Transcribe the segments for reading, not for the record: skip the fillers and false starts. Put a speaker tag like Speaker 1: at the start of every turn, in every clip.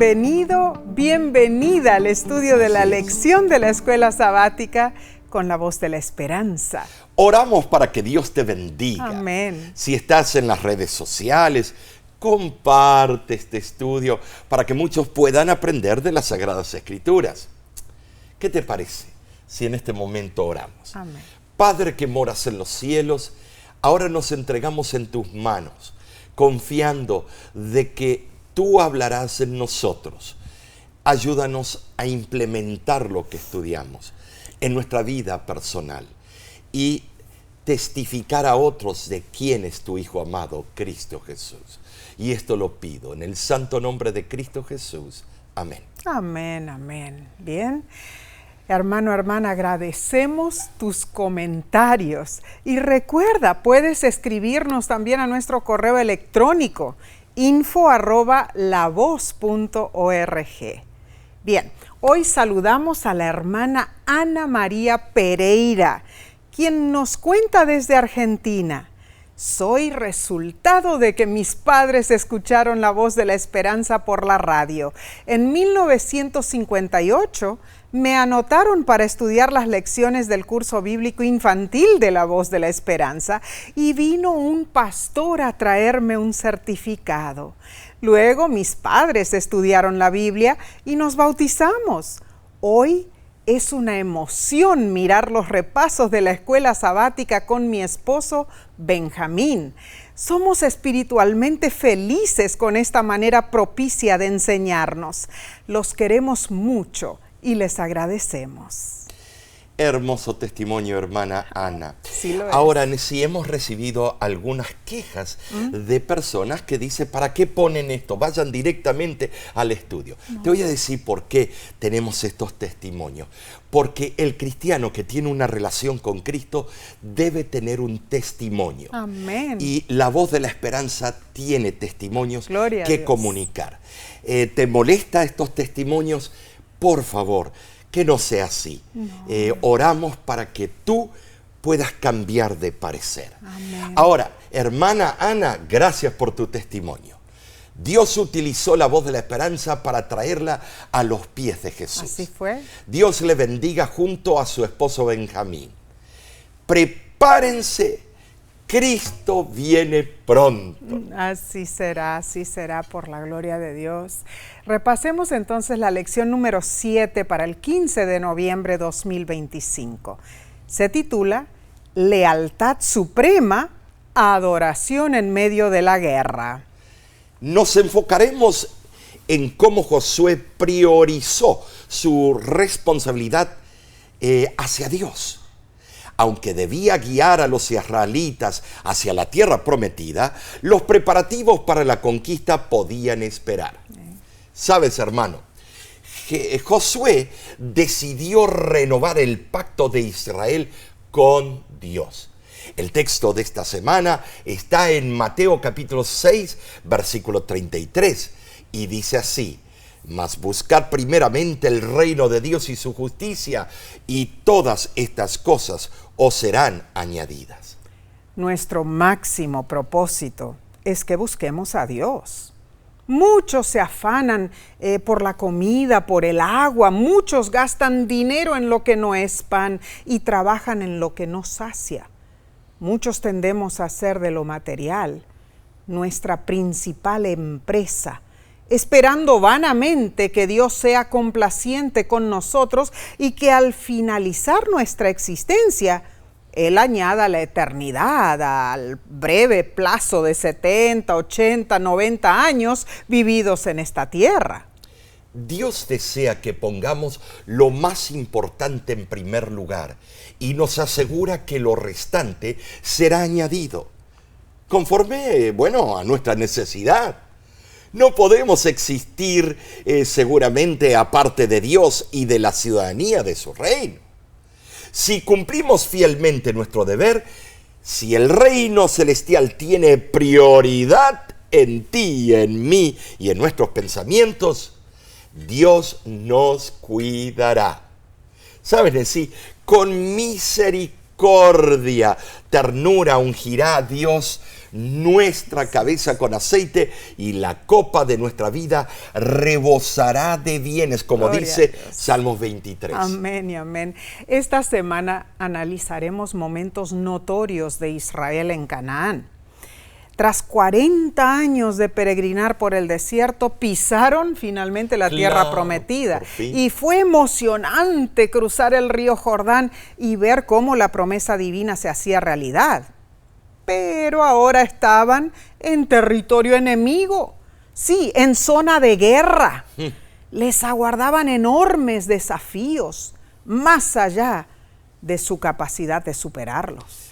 Speaker 1: Bienvenido, bienvenida al estudio de la lección de la escuela sabática con la voz de la esperanza.
Speaker 2: Oramos para que Dios te bendiga.
Speaker 1: Amén.
Speaker 2: Si estás en las redes sociales, comparte este estudio para que muchos puedan aprender de las Sagradas Escrituras. ¿Qué te parece si en este momento oramos?
Speaker 1: Amén.
Speaker 2: Padre que moras en los cielos, ahora nos entregamos en tus manos, confiando de que tú hablarás en nosotros. Ayúdanos a implementar lo que estudiamos en nuestra vida personal y testificar a otros de quién es tu Hijo amado, Cristo Jesús. Y esto lo pido en el santo nombre de Cristo Jesús. Amén.
Speaker 1: Amén, amén. Bien. Hermano, hermana, agradecemos tus comentarios. Y recuerda, puedes escribirnos también a nuestro correo electrónico info@lavoz.org. Bien, hoy saludamos a la hermana Ana María Pereira, quien nos cuenta desde Argentina. Soy resultado de que mis padres escucharon la voz de la esperanza por la radio. En 1958 me anotaron para estudiar las lecciones del curso bíblico infantil de la voz de la esperanza y vino un pastor a traerme un certificado. Luego mis padres estudiaron la Biblia y nos bautizamos. Hoy es una emoción mirar los repasos de la escuela sabática con mi esposo Benjamín. Somos espiritualmente felices con esta manera propicia de enseñarnos. Los queremos mucho y les agradecemos.
Speaker 2: Hermoso testimonio, hermana Ana.
Speaker 1: Sí lo es.
Speaker 2: Ahora, si hemos recibido algunas quejas de personas que dicen, ¿para qué ponen esto? Vayan directamente al estudio. No. Te voy a decir por qué tenemos estos testimonios. Porque el cristiano que tiene una relación con Cristo debe tener un testimonio.
Speaker 1: Amén.
Speaker 2: Y la voz de la esperanza tiene testimonios
Speaker 1: Gloria
Speaker 2: que comunicar. ¿Te molesta estos testimonios? Por favor, que no sea así. No. Oramos para que tú puedas cambiar de parecer.
Speaker 1: Amén.
Speaker 2: Ahora, hermana Ana, gracias por tu testimonio. Dios utilizó la voz de la esperanza para traerla a los pies de Jesús.
Speaker 1: Así fue.
Speaker 2: Dios le bendiga junto a su esposo Benjamín. Prepárense, Cristo viene pronto.
Speaker 1: Así será por la gloria de Dios. Repasemos entonces la lección número 7 para el 15 de noviembre de 2025. Se titula Lealtad Suprema, Adoración en medio de la guerra.
Speaker 2: Nos enfocaremos en cómo Josué priorizó su responsabilidad hacia Dios. Aunque debía guiar a los israelitas hacia la tierra prometida, los preparativos para la conquista podían esperar. ¿Sabes, hermano? Josué decidió renovar el pacto de Israel con Dios. El texto de esta semana está en Mateo capítulo 6, versículo 33, y dice así: mas buscad primeramente el reino de Dios y su justicia, y todas estas cosas os serán añadidas.
Speaker 1: Nuestro máximo propósito es que busquemos a Dios. Muchos se afanan por la comida, por el agua, muchos gastan dinero en lo que no es pan y trabajan en lo que no sacia. Muchos tendemos a hacer de lo material nuestra principal empresa, esperando vanamente que Dios sea complaciente con nosotros y que al finalizar nuestra existencia, Él añada la eternidad al breve plazo de 70, 80, 90 años vividos en esta tierra.
Speaker 2: Dios desea que pongamos lo más importante en primer lugar y nos asegura que lo restante será añadido, conforme, a nuestra necesidad. No podemos existir seguramente aparte de Dios y de la ciudadanía de su reino. Si cumplimos fielmente nuestro deber, si el reino celestial tiene prioridad en ti y en mí y en nuestros pensamientos, Dios nos cuidará. ¿Saben? Sí, con misericordia misericordia, ternura ungirá a Dios nuestra cabeza con aceite y la copa de nuestra vida rebosará de bienes, como
Speaker 1: Gloria
Speaker 2: dice
Speaker 1: a Dios.
Speaker 2: Salmos 23.
Speaker 1: Amén y amén. Esta semana analizaremos momentos notorios de Israel en Canaán. Tras 40 años de peregrinar por el desierto, pisaron finalmente la tierra prometida.
Speaker 2: por fin.
Speaker 1: Y fue emocionante cruzar el río Jordán y ver cómo la promesa divina se hacía realidad. Pero ahora estaban en territorio enemigo, sí, en zona de guerra. Les aguardaban enormes desafíos, más allá de su capacidad de superarlos.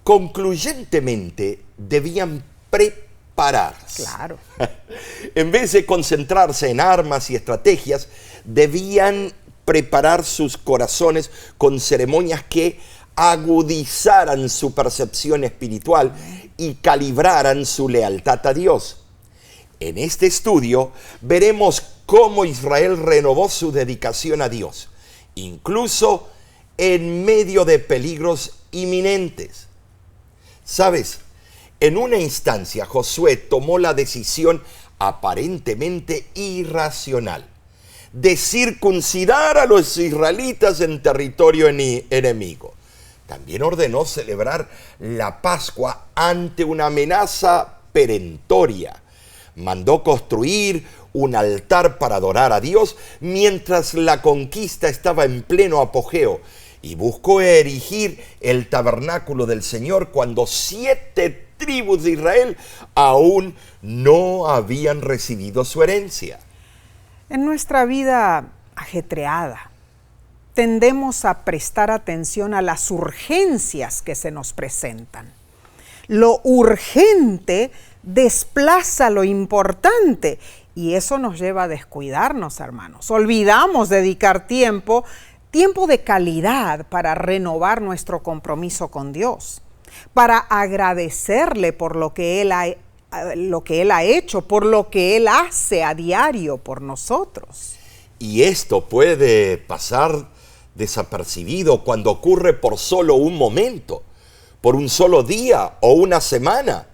Speaker 2: Concluyentemente, debían prepararse.
Speaker 1: Claro.
Speaker 2: En vez de concentrarse en armas y estrategias, debían preparar sus corazones con ceremonias que agudizaran su percepción espiritual y calibraran su lealtad a Dios. En este estudio veremos cómo Israel renovó su dedicación a Dios, incluso en medio de peligros inminentes. ¿Sabes? En una instancia, Josué tomó la decisión aparentemente irracional de circuncidar a los israelitas en territorio enemigo. También ordenó celebrar la Pascua ante una amenaza perentoria. Mandó construir un altar para adorar a Dios mientras la conquista estaba en pleno apogeo y buscó erigir el tabernáculo del Señor cuando 7 tribus de Israel aún no habían recibido su herencia.
Speaker 1: En nuestra vida ajetreada, tendemos a prestar atención a las urgencias que se nos presentan. Lo urgente desplaza lo importante y eso nos lleva a descuidarnos, hermanos. Olvidamos dedicar tiempo de calidad para renovar nuestro compromiso con Dios, para agradecerle por lo que Él ha hecho, por lo que Él hace a diario por nosotros.
Speaker 2: Y esto puede pasar desapercibido cuando ocurre por solo un momento, por un solo día o una semana.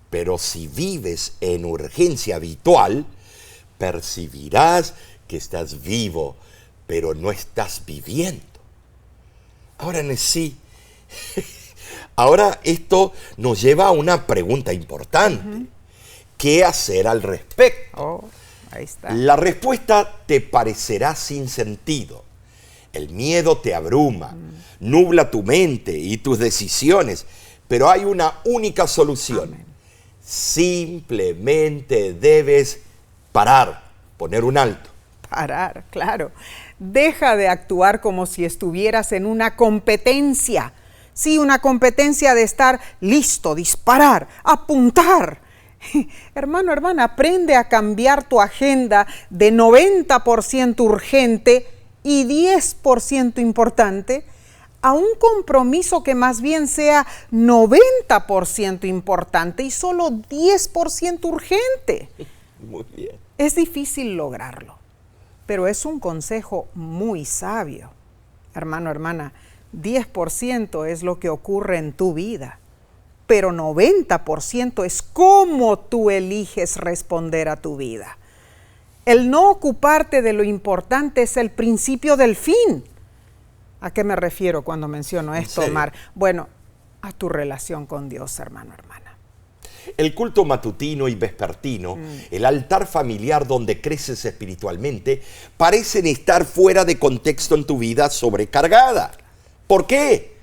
Speaker 2: Pero si vives en urgencia habitual, percibirás que estás vivo, pero no estás viviendo. Ahora, sí, ahora esto nos lleva a una pregunta importante. ¿Qué hacer al respecto?
Speaker 1: Ahí está.
Speaker 2: La respuesta te parecerá sin sentido. El miedo te abruma, nubla tu mente y tus decisiones, pero hay una única solución.
Speaker 1: Amén.
Speaker 2: Simplemente debes parar, poner un alto.
Speaker 1: Parar, claro. Deja de actuar como si estuvieras en una competencia. Sí, una competencia de estar listo, disparar, apuntar. Hermano, hermana, aprende a cambiar tu agenda de 90% urgente y 10% importante a un compromiso que más bien sea 90% importante y solo 10% urgente.
Speaker 2: Muy bien.
Speaker 1: Es difícil lograrlo, pero es un consejo muy sabio. Hermano, hermana, 10% es lo que ocurre en tu vida, pero 90% es cómo tú eliges responder a tu vida. El no ocuparte de lo importante es el principio del fin. ¿A qué me refiero cuando menciono esto, Omar? Bueno, a tu relación con Dios, hermano, hermana.
Speaker 2: El culto matutino y vespertino, el altar familiar donde creces espiritualmente, parecen estar fuera de contexto en tu vida sobrecargada. ¿Por qué?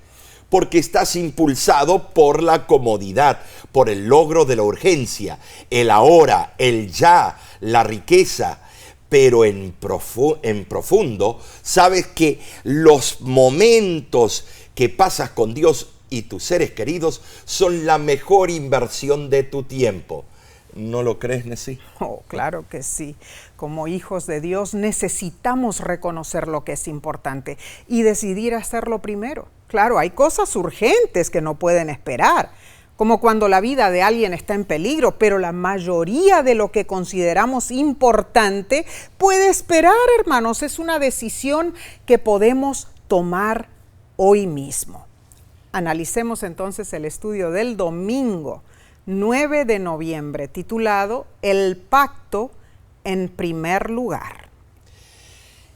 Speaker 2: Porque estás impulsado por la comodidad, por el logro de la urgencia, el ahora, el ya, la riqueza. Pero en profundo sabes que los momentos que pasas con Dios y tus seres queridos son la mejor inversión de tu tiempo. ¿No lo crees, Nesí?
Speaker 1: Oh, claro que sí. Como hijos de Dios necesitamos reconocer lo que es importante y decidir hacerlo primero. Claro, hay cosas urgentes que no pueden esperar, como cuando la vida de alguien está en peligro, pero la mayoría de lo que consideramos importante puede esperar, hermanos. Es una decisión que podemos tomar hoy mismo. Analicemos entonces el estudio del domingo 9 de noviembre, titulado El pacto en primer lugar.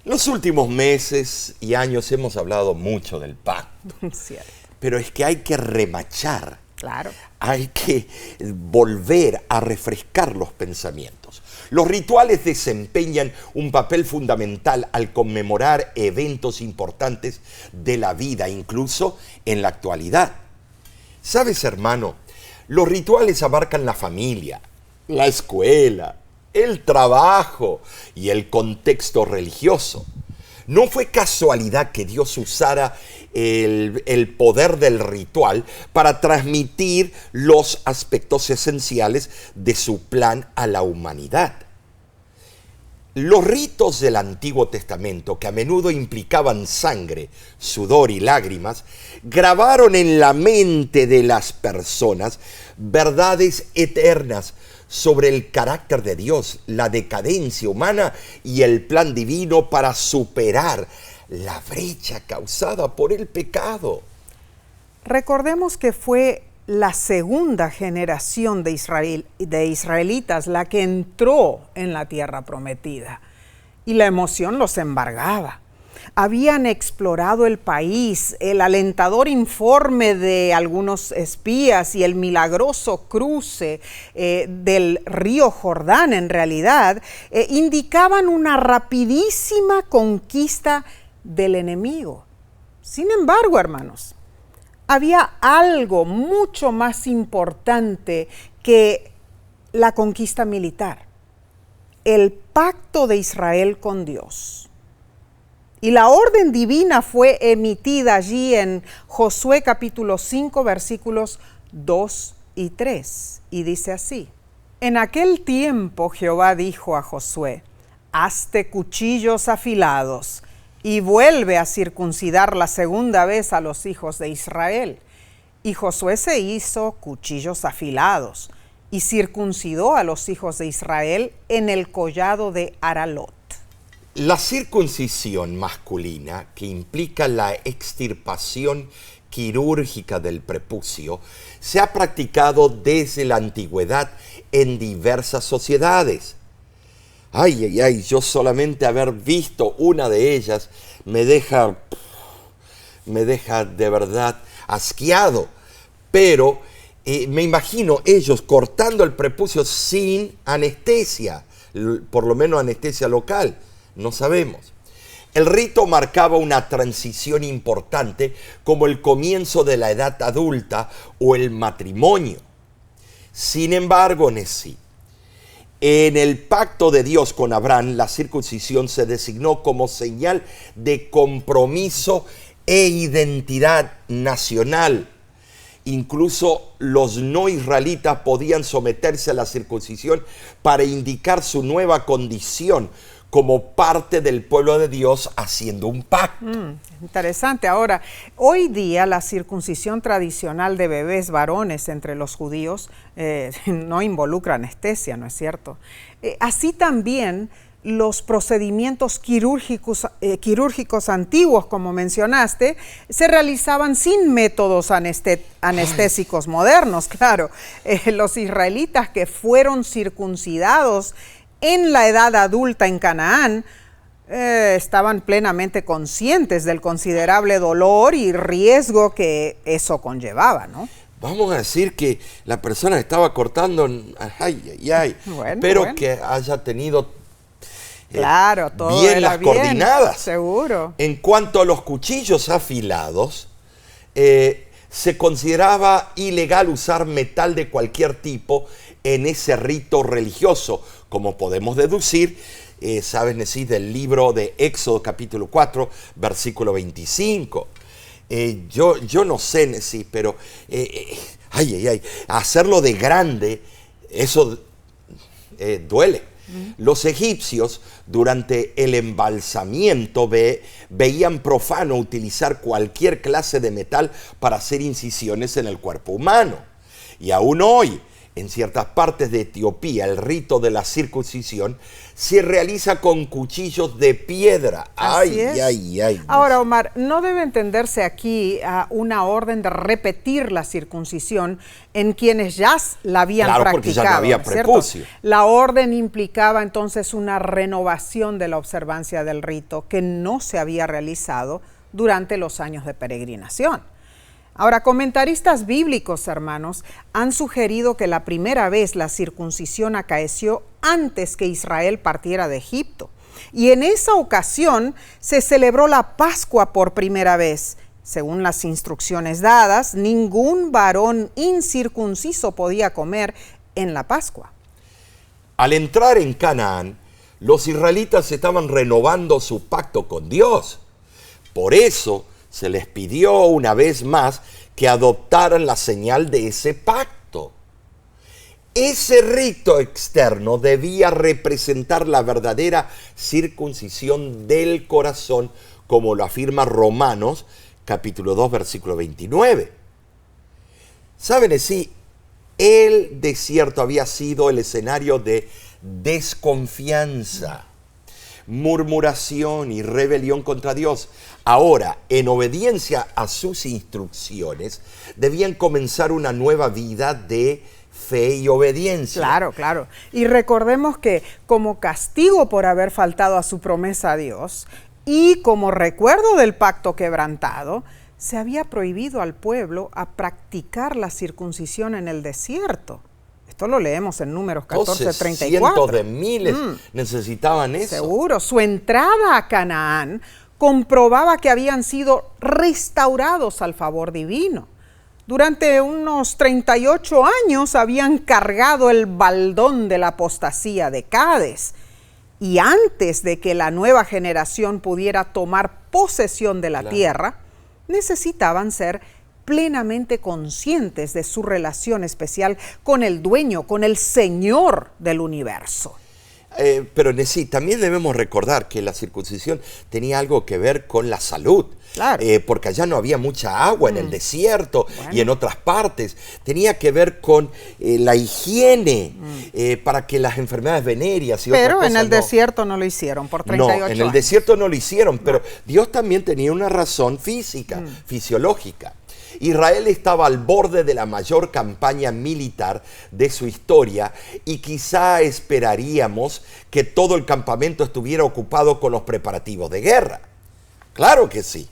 Speaker 2: Los últimos meses y años hemos hablado mucho del pacto.
Speaker 1: Cierto.
Speaker 2: Pero es que hay que remachar.
Speaker 1: Claro.
Speaker 2: Hay que volver a refrescar los pensamientos. Los rituales desempeñan un papel fundamental al conmemorar eventos importantes de la vida, incluso en la actualidad. ¿Sabes, hermano? Los rituales abarcan la familia, la escuela, el trabajo y el contexto religioso. No fue casualidad que Dios usara el poder del ritual para transmitir los aspectos esenciales de su plan a la humanidad. Los ritos del Antiguo Testamento, que a menudo implicaban sangre, sudor y lágrimas, grabaron en la mente de las personas verdades eternas sobre el carácter de Dios, la decadencia humana y el plan divino para superar la brecha causada por el pecado.
Speaker 1: Recordemos que fue la segunda generación de israelitas la que entró en la tierra prometida, y la emoción los embargaba. Habían explorado el país, el alentador informe de algunos espías y el milagroso cruce del río Jordán, en realidad, indicaban una rapidísima conquista del enemigo. Sin embargo, hermanos, había algo mucho más importante que la conquista militar: el pacto de Israel con Dios. Y la orden divina fue emitida allí en Josué capítulo 5, versículos 2 y 3. Y dice así: En aquel tiempo Jehová dijo a Josué: hazte cuchillos afilados y vuelve a circuncidar la segunda vez a los hijos de Israel. Y Josué se hizo cuchillos afilados y circuncidó a los hijos de Israel en el collado de Aralot.
Speaker 2: La circuncisión masculina, que implica la extirpación quirúrgica del prepucio, se ha practicado desde la antigüedad en diversas sociedades. Yo solamente haber visto una de ellas me deja de verdad asqueado. Pero me imagino ellos cortando el prepucio sin anestesia, por lo menos anestesia local. No sabemos. El rito marcaba una transición importante, como el comienzo de la edad adulta o el matrimonio. Sin embargo, en el pacto de Dios con Abraham, la circuncisión se designó como señal de compromiso e identidad nacional. Incluso los no israelitas podían someterse a la circuncisión para indicar su nueva condición como parte del pueblo de Dios haciendo un pacto.
Speaker 1: Interesante. Ahora, hoy día la circuncisión tradicional de bebés varones entre los judíos no involucra anestesia, ¿no es cierto? Así también los procedimientos quirúrgicos antiguos, como mencionaste, se realizaban sin métodos anestésicos modernos, claro. Los israelitas que fueron circuncidados en la edad adulta en Canaán, estaban plenamente conscientes del considerable dolor y riesgo que eso conllevaba, ¿no?
Speaker 2: Vamos a decir que la persona estaba cortando, pero que haya tenido
Speaker 1: todo
Speaker 2: bien las coordenadas.
Speaker 1: Seguro.
Speaker 2: En cuanto a los cuchillos afilados, se consideraba ilegal usar metal de cualquier tipo en ese rito religioso, como podemos deducir, del libro de Éxodo capítulo 4, versículo 25. Yo no sé, Nesí, pero hacerlo de grande, eso duele. Los egipcios, durante el embalsamiento, veían profano utilizar cualquier clase de metal para hacer incisiones en el cuerpo humano. Y aún hoy, En ciertas partes de Etiopía, el rito de la circuncisión se realiza con cuchillos de piedra.
Speaker 1: Así es. Ahora, Omar, no debe entenderse aquí una orden de repetir la circuncisión en quienes ya la habían practicado.
Speaker 2: Porque ya no había prepucio.
Speaker 1: La orden implicaba entonces una renovación de la observancia del rito que no se había realizado durante los años de peregrinación. Ahora, comentaristas bíblicos, hermanos, han sugerido que la primera vez la circuncisión acaeció antes que Israel partiera de Egipto. Y en esa ocasión se celebró la Pascua por primera vez. Según las instrucciones dadas, ningún varón incircunciso podía comer en la Pascua.
Speaker 2: Al entrar en Canaán, los israelitas estaban renovando su pacto con Dios. Por eso se les pidió una vez más que adoptaran la señal de ese pacto. Ese rito externo debía representar la verdadera circuncisión del corazón, como lo afirma Romanos, capítulo 2, versículo 29. ¿Saben si el desierto había sido el escenario de desconfianza, murmuración y rebelión contra Dios? Ahora, en obediencia a sus instrucciones, debían comenzar una nueva vida de fe y obediencia.
Speaker 1: Claro. Y recordemos que como castigo por haber faltado a su promesa a Dios y como recuerdo del pacto quebrantado, se había prohibido al pueblo a practicar la circuncisión en el desierto. Esto lo leemos en Números 14:34.
Speaker 2: Cientos de miles necesitaban eso.
Speaker 1: Seguro. Su entrada a Canaán comprobaba que habían sido restaurados al favor divino. Durante unos 38 años habían cargado el baldón de la apostasía de Cades. Y antes de que la nueva generación pudiera tomar posesión de la tierra, necesitaban ser plenamente conscientes de su relación especial con el dueño, con el Señor del universo.
Speaker 2: Pero sí, también debemos recordar que la circuncisión tenía algo que ver con la salud.
Speaker 1: Claro.
Speaker 2: Porque allá no había mucha agua en el desierto y en otras partes. Tenía que ver con la higiene para que las enfermedades venéreas y otras cosas.
Speaker 1: Pero en el desierto no lo hicieron por 38 años.
Speaker 2: No, en el desierto no lo hicieron, pero Dios también tenía una razón física, fisiológica. Israel estaba al borde de la mayor campaña militar de su historia y quizá esperaríamos que todo el campamento estuviera ocupado con los preparativos de guerra. Claro que sí.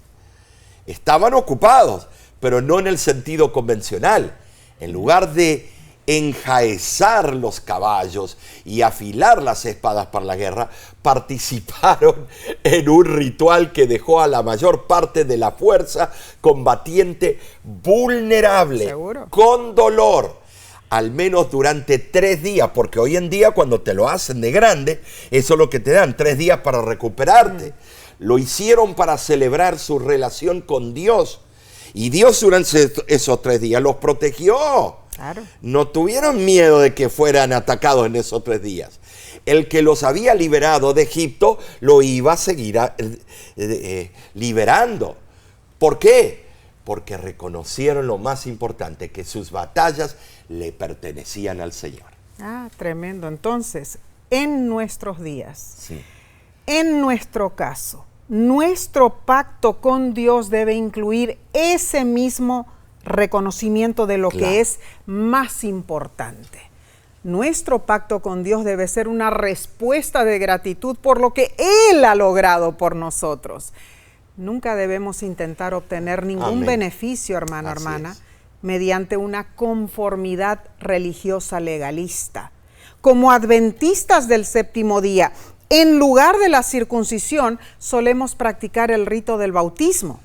Speaker 2: Estaban ocupados, pero no en el sentido convencional. En lugar de enjaezar los caballos y afilar las espadas para la guerra, participaron en un ritual que dejó a la mayor parte de la fuerza combatiente vulnerable,
Speaker 1: ¿seguro?
Speaker 2: Con dolor, al menos durante 3 días, porque hoy en día cuando te lo hacen de grande, eso es lo que te dan, 3 días para recuperarte. Lo hicieron para celebrar su relación con Dios, y Dios durante esos 3 días los protegió.
Speaker 1: Claro.
Speaker 2: No tuvieron miedo de que fueran atacados en esos 3 días. El que los había liberado de Egipto lo iba a seguir liberando. ¿Por qué? Porque reconocieron lo más importante, que sus batallas le pertenecían al Señor.
Speaker 1: Tremendo. Entonces, en nuestros días,
Speaker 2: sí,
Speaker 1: en nuestro caso, nuestro pacto con Dios debe incluir ese mismo reconocimiento de lo que es más importante. Nuestro pacto con Dios debe ser una respuesta de gratitud por lo que Él ha logrado por nosotros. Nunca debemos intentar obtener ningún beneficio, hermano, hermana, mediante una conformidad religiosa legalista. Como adventistas del séptimo día, en lugar de la circuncisión, solemos practicar el rito del bautismo.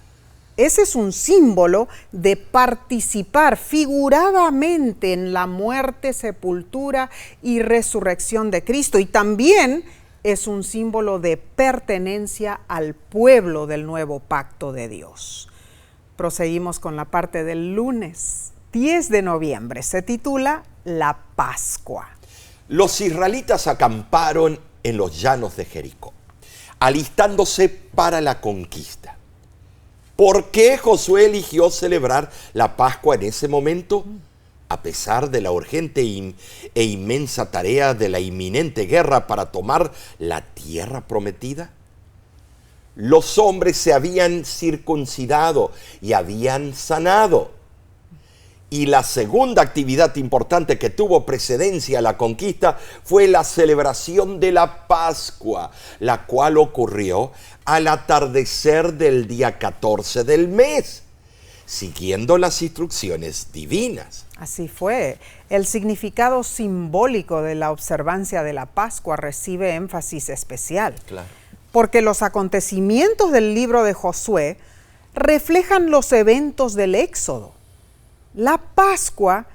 Speaker 1: Ese es un símbolo de participar figuradamente en la muerte, sepultura y resurrección de Cristo. Y también es un símbolo de pertenencia al pueblo del nuevo pacto de Dios. Proseguimos con la parte del lunes 10 de noviembre. Se titula La Pascua.
Speaker 2: Los israelitas acamparon en los llanos de Jericó, alistándose para la conquista. ¿Por qué Josué eligió celebrar la Pascua en ese momento? A pesar de la urgente e inmensa tarea de la inminente guerra para tomar la tierra prometida, los hombres se habían circuncidado y habían sanado. Y la segunda actividad importante que tuvo precedencia a la conquista fue la celebración de la Pascua, la cual ocurrió al atardecer del día 14 del mes, siguiendo las instrucciones divinas.
Speaker 1: Así fue. El significado simbólico de la observancia de la Pascua recibe énfasis especial.
Speaker 2: Claro.
Speaker 1: Porque los acontecimientos del libro de Josué reflejan los eventos del Éxodo. La Pascua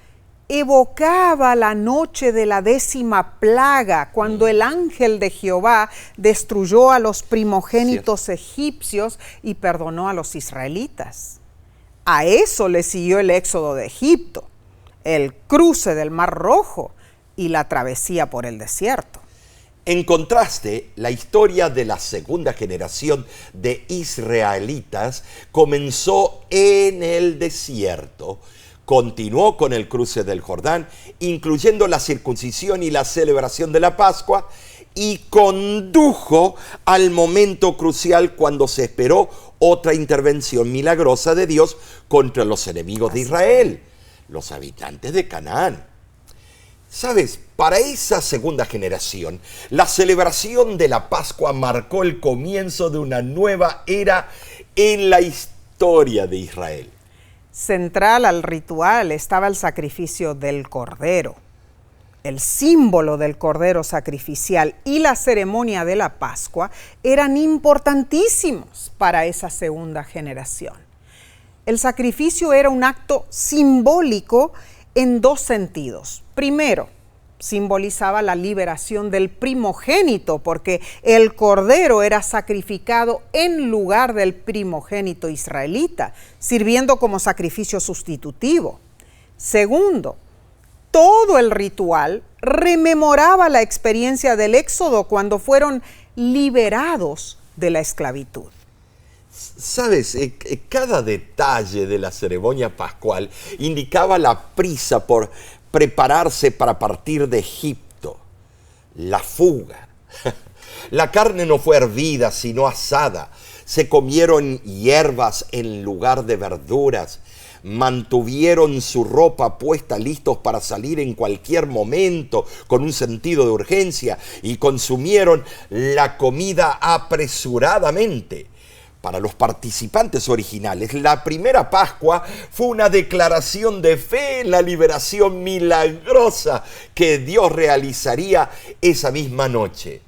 Speaker 1: evocaba la noche de la 10ª plaga, cuando el ángel de Jehová destruyó a los primogénitos egipcios y perdonó a los israelitas. A eso le siguió el éxodo de Egipto, el cruce del Mar Rojo y la travesía por el desierto.
Speaker 2: En contraste, la historia de la segunda generación de israelitas comenzó en el desierto, continuó con el cruce del Jordán, incluyendo la circuncisión y la celebración de la Pascua, y condujo al momento crucial cuando se esperó otra intervención milagrosa de Dios contra los enemigos de Israel, los habitantes de Canaán. ¿Sabes? Para esa segunda generación, la celebración de la Pascua marcó el comienzo de una nueva era en la historia de Israel.
Speaker 1: Central al ritual estaba el sacrificio del cordero. El símbolo del cordero sacrificial y la ceremonia de la Pascua eran importantísimos para esa segunda generación. El sacrificio era un acto simbólico en dos sentidos. Primero, simbolizaba la liberación del primogénito, porque el cordero era sacrificado en lugar del primogénito israelita, sirviendo como sacrificio sustitutivo. Segundo, todo el ritual rememoraba la experiencia del Éxodo cuando fueron liberados de la esclavitud.
Speaker 2: ¿Sabes? Cada detalle de la ceremonia pascual indicaba la prisa por prepararse para partir de Egipto, la fuga. La carne no fue hervida, sino asada. Se comieron hierbas en lugar de verduras. Mantuvieron su ropa puesta, listos para salir en cualquier momento, con un sentido de urgencia, y consumieron la comida apresuradamente. Para los participantes originales, la primera Pascua fue una declaración de fe en la liberación milagrosa que Dios realizaría esa misma noche.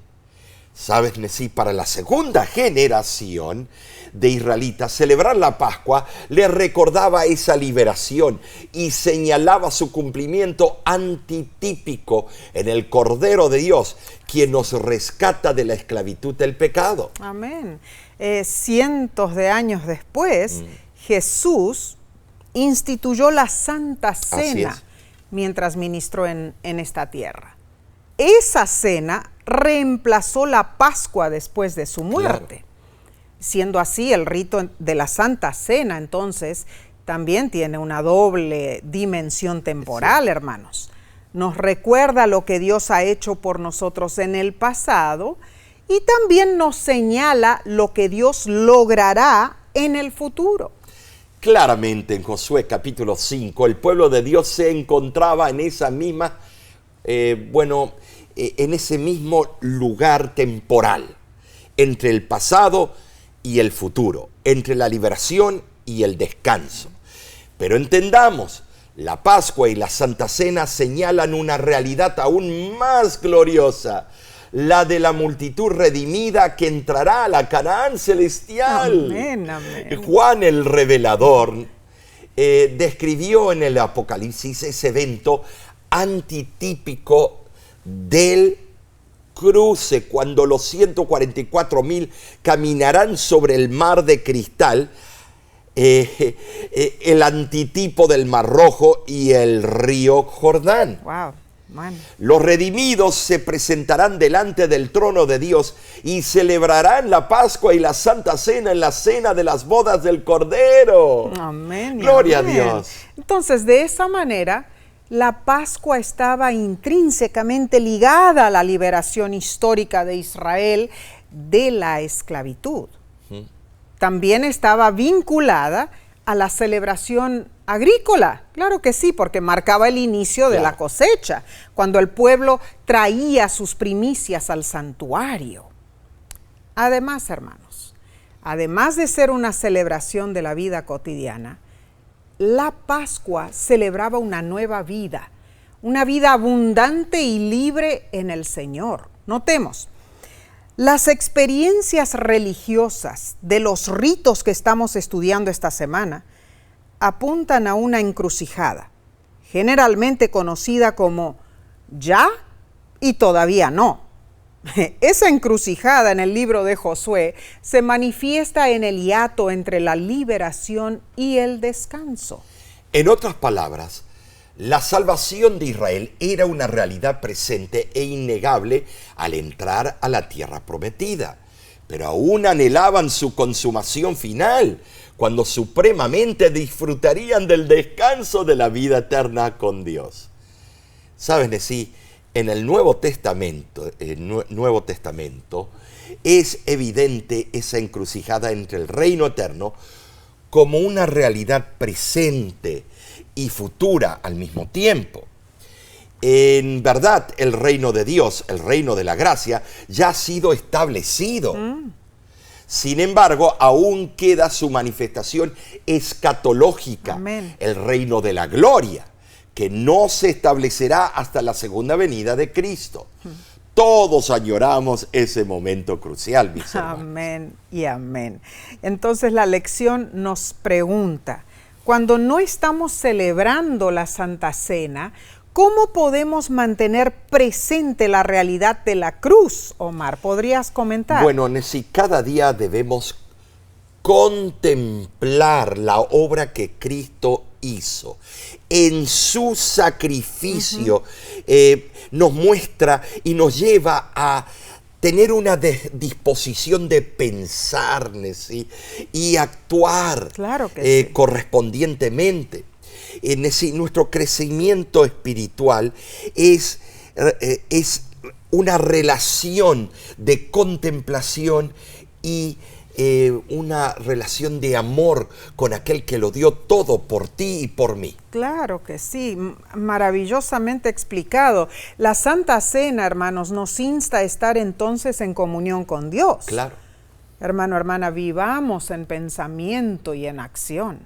Speaker 2: ¿Sabes, Nesí? Para la segunda generación de israelitas, celebrar la Pascua les recordaba esa liberación y señalaba su cumplimiento antitípico en el Cordero de Dios, quien nos rescata de la esclavitud del pecado.
Speaker 1: Amén. Cientos de años después, Jesús instituyó la Santa Cena mientras ministró en esta tierra. Esa cena reemplazó la Pascua después de su muerte. Claro. Siendo así, el rito de la Santa Cena, entonces, también tiene una doble dimensión temporal, hermanos. Nos recuerda lo que Dios ha hecho por nosotros en el pasado y también nos señala lo que Dios logrará en el futuro.
Speaker 2: Claramente en Josué capítulo 5, el pueblo de Dios se encontraba en esa misma, en ese mismo lugar temporal, entre el pasado y el futuro, entre la liberación y el descanso. Pero entendamos, la Pascua y la Santa Cena señalan una realidad aún más gloriosa, la de la multitud redimida que entrará a la Canaán celestial.
Speaker 1: Amén, amén.
Speaker 2: Juan el Revelador describió en el Apocalipsis ese evento antitípico del cruce, cuando los 144,000 caminarán sobre el mar de cristal, el antitipo del Mar Rojo y el río Jordán.
Speaker 1: Wow. Man.
Speaker 2: Los redimidos se presentarán delante del trono de Dios y celebrarán la Pascua y la Santa Cena en la cena de las bodas del Cordero.
Speaker 1: Amén.
Speaker 2: Gloria
Speaker 1: amén.
Speaker 2: a Dios.
Speaker 1: Entonces, de esa manera, La Pascua estaba intrínsecamente ligada a la liberación histórica de Israel de la esclavitud. También estaba vinculada a la celebración agrícola. Claro que sí, porque marcaba el inicio de la cosecha, cuando el pueblo traía sus primicias al santuario. Además, hermanos, además de ser una celebración de la vida cotidiana, la Pascua celebraba una nueva vida, una vida abundante y libre en el Señor. Notemos, las experiencias religiosas de los ritos que estamos estudiando esta semana apuntan a una encrucijada, generalmente conocida como ya y todavía no. Esa encrucijada en el libro de Josué se manifiesta en el hiato entre la liberación y el descanso.
Speaker 2: En otras palabras, la salvación de Israel era una realidad presente e innegable al entrar a la tierra prometida, pero aún anhelaban su consumación final, cuando supremamente disfrutarían del descanso de la vida eterna con Dios. ¿Sabes, Nesí? En el Nuevo Testamento, es evidente esa encrucijada entre el reino eterno como una realidad presente y futura al mismo tiempo. En verdad, el reino de Dios, el reino de la gracia, ya ha sido establecido. Sin embargo, aún queda su manifestación escatológica, el reino de la gloria, que no se establecerá hasta la segunda venida de Cristo. Todos añoramos ese momento crucial, mis hermanos.
Speaker 1: Amén y amén. Entonces la lección nos pregunta, cuando no estamos celebrando la Santa Cena, ¿cómo podemos mantener presente la realidad de la cruz, Omar? ¿Podrías comentar?
Speaker 2: Bueno, Nesí, cada día debemos contemplar la obra que Cristo hizo. En su sacrificio nos muestra y nos lleva a tener una disposición de pensar, ¿sí? Y actuar correspondientemente. Nuestro crecimiento espiritual es una relación de contemplación y una relación de amor con aquel que lo dio todo por ti y por mí.
Speaker 1: Claro que sí, maravillosamente explicado. La Santa Cena, hermanos, nos insta a estar entonces en comunión con Dios.
Speaker 2: Claro.
Speaker 1: Hermano, hermana, vivamos en pensamiento y en acción.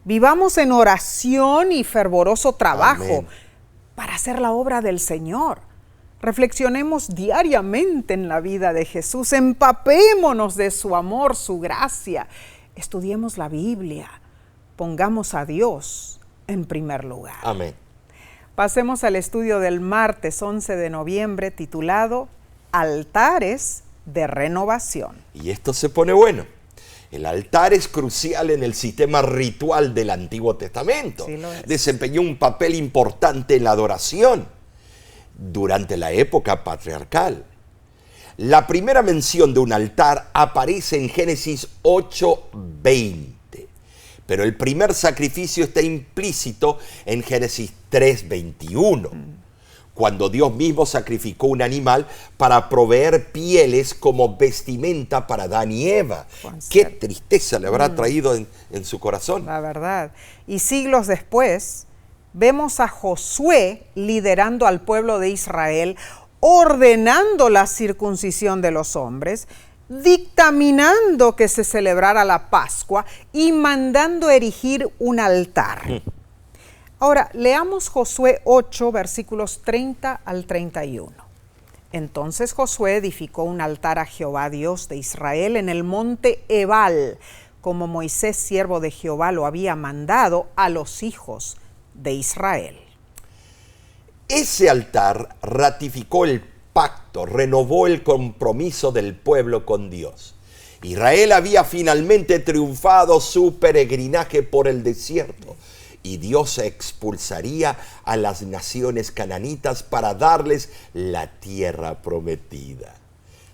Speaker 1: Vivamos en oración y fervoroso trabajo para hacer la obra del Señor. Reflexionemos diariamente en la vida de Jesús, empapémonos de su amor, su gracia, estudiemos la Biblia, pongamos a Dios en primer lugar.
Speaker 2: Amén.
Speaker 1: Pasemos al estudio del martes 11 de noviembre titulado Altares de Renovación.
Speaker 2: Y esto se pone bueno. El altar es crucial en el sistema ritual del Antiguo Testamento.
Speaker 1: Sí, lo es.
Speaker 2: Desempeñó un papel importante en la adoración durante la época patriarcal. La primera mención de un altar aparece en Génesis 8:20, pero el primer sacrificio está implícito en Génesis 3:21, cuando Dios mismo sacrificó un animal para proveer pieles como vestimenta para Adán y Eva. Qué tristeza le habrá traído en su corazón.
Speaker 1: La verdad. Y siglos después, vemos a Josué liderando al pueblo de Israel, ordenando la circuncisión de los hombres, dictaminando que se celebrara la Pascua y mandando erigir un altar. Ahora, leamos Josué 8, versículos 30 al 31. Entonces Josué edificó un altar a Jehová, Dios de Israel, en el monte Ebal, como Moisés, siervo de Jehová, lo había mandado a los hijos de Israel.
Speaker 2: Ese altar ratificó el pacto, renovó el compromiso del pueblo con Dios. Israel había finalmente triunfado su peregrinaje por el desierto y Dios expulsaría a las naciones cananitas para darles la tierra prometida.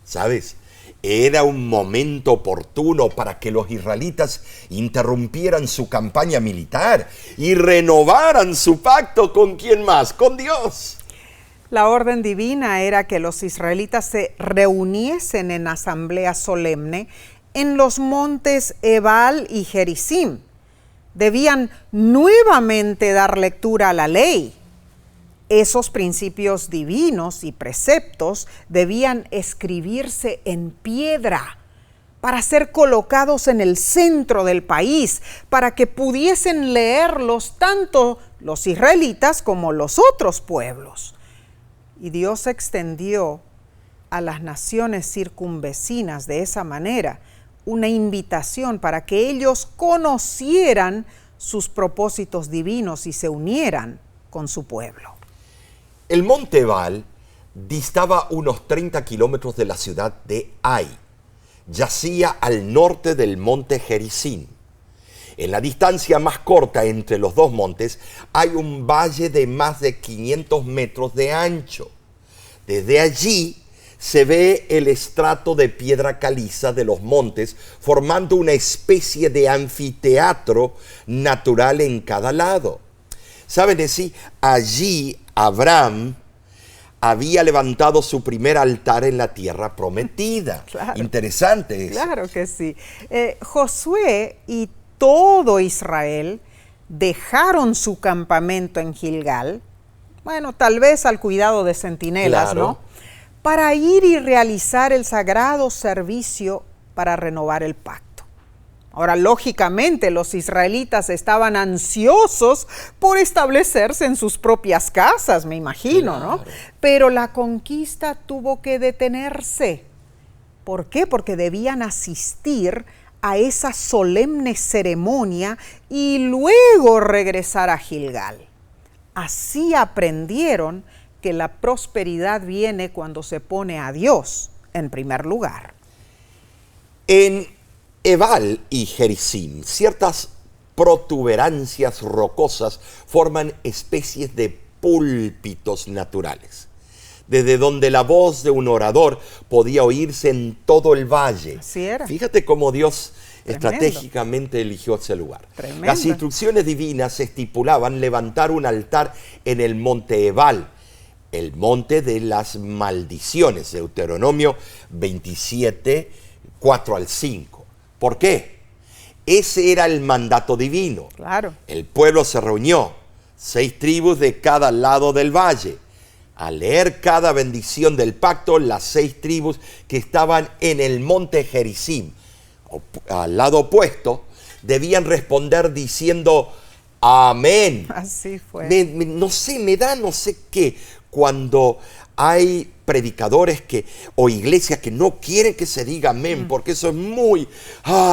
Speaker 2: ¿Sabes? Era un momento oportuno para que los israelitas interrumpieran su campaña militar y renovaran su pacto ¿con quién más? Con Dios.
Speaker 1: La orden divina era que los israelitas se reuniesen en asamblea solemne en los montes Ebal y Gerizim. Debían nuevamente dar lectura a la ley. Esos principios divinos y preceptos debían escribirse en piedra para ser colocados en el centro del país, para que pudiesen leerlos tanto los israelitas como los otros pueblos. Y Dios extendió a las naciones circunvecinas de esa manera una invitación para que ellos conocieran sus propósitos divinos y se unieran con su pueblo.
Speaker 2: El monte Ebal distaba unos 30 kilómetros de la ciudad de Ai. Yacía al norte del monte Gerizim. En la distancia más corta entre los dos montes hay un valle de más de 500 metros de ancho. Desde allí se ve el estrato de piedra caliza de los montes, formando una especie de anfiteatro natural en cada lado. ¿Saben decir? Allí Abraham había levantado su primer altar en la tierra prometida.
Speaker 1: Claro.
Speaker 2: Interesante eso.
Speaker 1: Claro que sí. Josué y todo Israel dejaron su campamento en Gilgal, bueno, tal vez al cuidado de centinelas,
Speaker 2: Claro.
Speaker 1: ¿no?, para ir y realizar el sagrado servicio para renovar el pacto. Ahora, lógicamente, los israelitas estaban ansiosos por establecerse en sus propias casas, me imagino,
Speaker 2: Claro.
Speaker 1: ¿no? Pero la conquista tuvo que detenerse. ¿Por qué? Porque debían asistir a esa solemne ceremonia y luego regresar a Gilgal. Así aprendieron que la prosperidad viene cuando se pone a Dios en primer lugar.
Speaker 2: En Ebal y Gerizim, ciertas protuberancias rocosas forman especies de púlpitos naturales, desde donde la voz de un orador podía oírse en todo el valle.
Speaker 1: Así era.
Speaker 2: Fíjate cómo Dios
Speaker 1: Tremendo.
Speaker 2: estratégicamente eligió ese lugar.
Speaker 1: Tremendo.
Speaker 2: Las instrucciones divinas estipulaban levantar un altar en el monte Ebal, el monte de las maldiciones, Deuteronomio 27, 4 al 5. ¿Por qué? Ese era el mandato divino.
Speaker 1: Claro.
Speaker 2: El pueblo se reunió, 6 tribus de cada lado del valle. Al leer cada bendición del pacto, las 6 tribus que estaban en el monte Gerizim, al lado opuesto, debían responder diciendo amén.
Speaker 1: Así fue.
Speaker 2: Me da no sé qué, cuando hay predicadores o iglesias que no quieren que se diga amén, porque eso es muy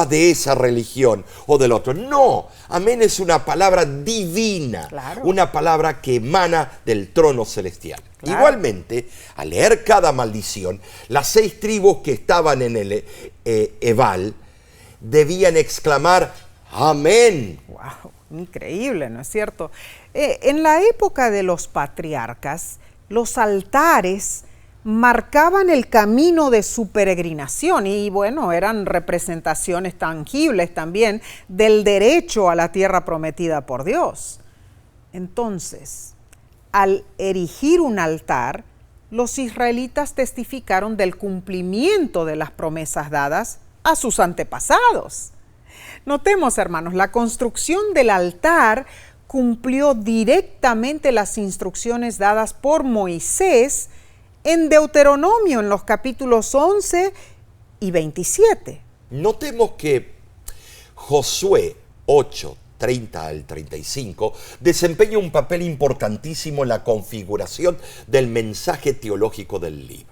Speaker 2: de esa religión o del otro. No, amén es una palabra divina,
Speaker 1: Claro.
Speaker 2: una palabra que emana del trono celestial.
Speaker 1: Claro.
Speaker 2: Igualmente, al leer cada maldición, las 6 tribus que estaban en el Ebal debían exclamar amén.
Speaker 1: Wow, increíble, ¿no es cierto? En la época de los patriarcas, los altares marcaban el camino de su peregrinación y bueno, eran representaciones tangibles también del derecho a la tierra prometida por Dios. Entonces, al erigir un altar, los israelitas testificaron del cumplimiento de las promesas dadas a sus antepasados. Notemos, hermanos, la construcción del altar cumplió directamente las instrucciones dadas por Moisés en Deuteronomio, en los capítulos 11 y 27.
Speaker 2: Notemos que Josué 8, 30 al 35, desempeña un papel importantísimo en la configuración del mensaje teológico del libro.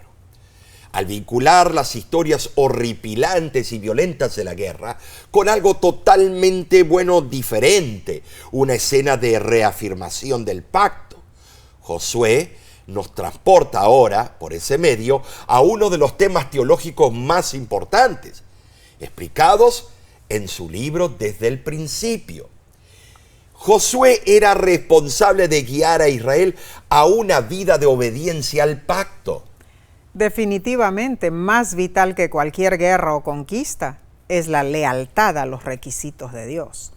Speaker 2: Al vincular las historias horripilantes y violentas de la guerra con algo totalmente diferente, una escena de reafirmación del pacto, Josué nos transporta ahora, por ese medio, a uno de los temas teológicos más importantes, explicados en su libro desde el principio. Josué era responsable de guiar a Israel a una vida de obediencia al pacto.
Speaker 1: Definitivamente, más vital que cualquier guerra o conquista es la lealtad a los requisitos de Dios.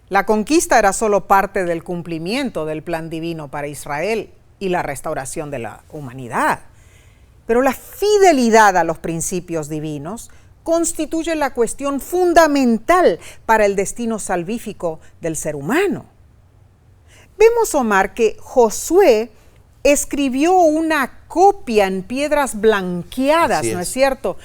Speaker 1: La conquista era solo parte del cumplimiento del plan divino para Israel y la restauración de la humanidad. Pero la fidelidad a los principios divinos constituye la cuestión fundamental para el destino salvífico del ser humano. Vemos, Omar, que Josué escribió una copia en piedras blanqueadas, ¿no es cierto?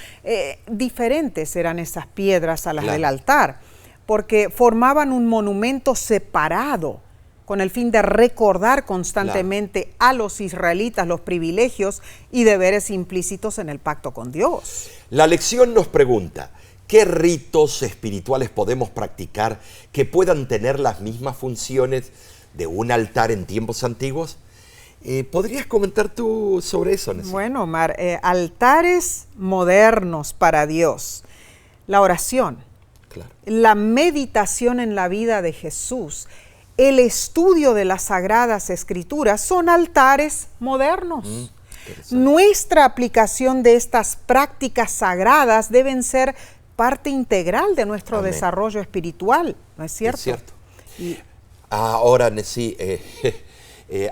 Speaker 1: Diferentes eran esas piedras a las del altar, porque formaban un monumento separado con el fin de recordar constantemente a los israelitas los privilegios y deberes implícitos en el pacto con Dios.
Speaker 2: La lección nos pregunta, ¿qué ritos espirituales podemos practicar que puedan tener las mismas funciones de un altar en tiempos antiguos? ¿Podrías comentar tú sobre eso, Nessie?
Speaker 1: Bueno, Omar, altares modernos para Dios, la oración, la meditación en la vida de Jesús, el estudio de las Sagradas Escrituras son altares modernos. Nuestra aplicación de estas prácticas sagradas deben ser parte integral de nuestro desarrollo espiritual, ¿no es cierto?
Speaker 2: Es cierto. Ahora, Nessie,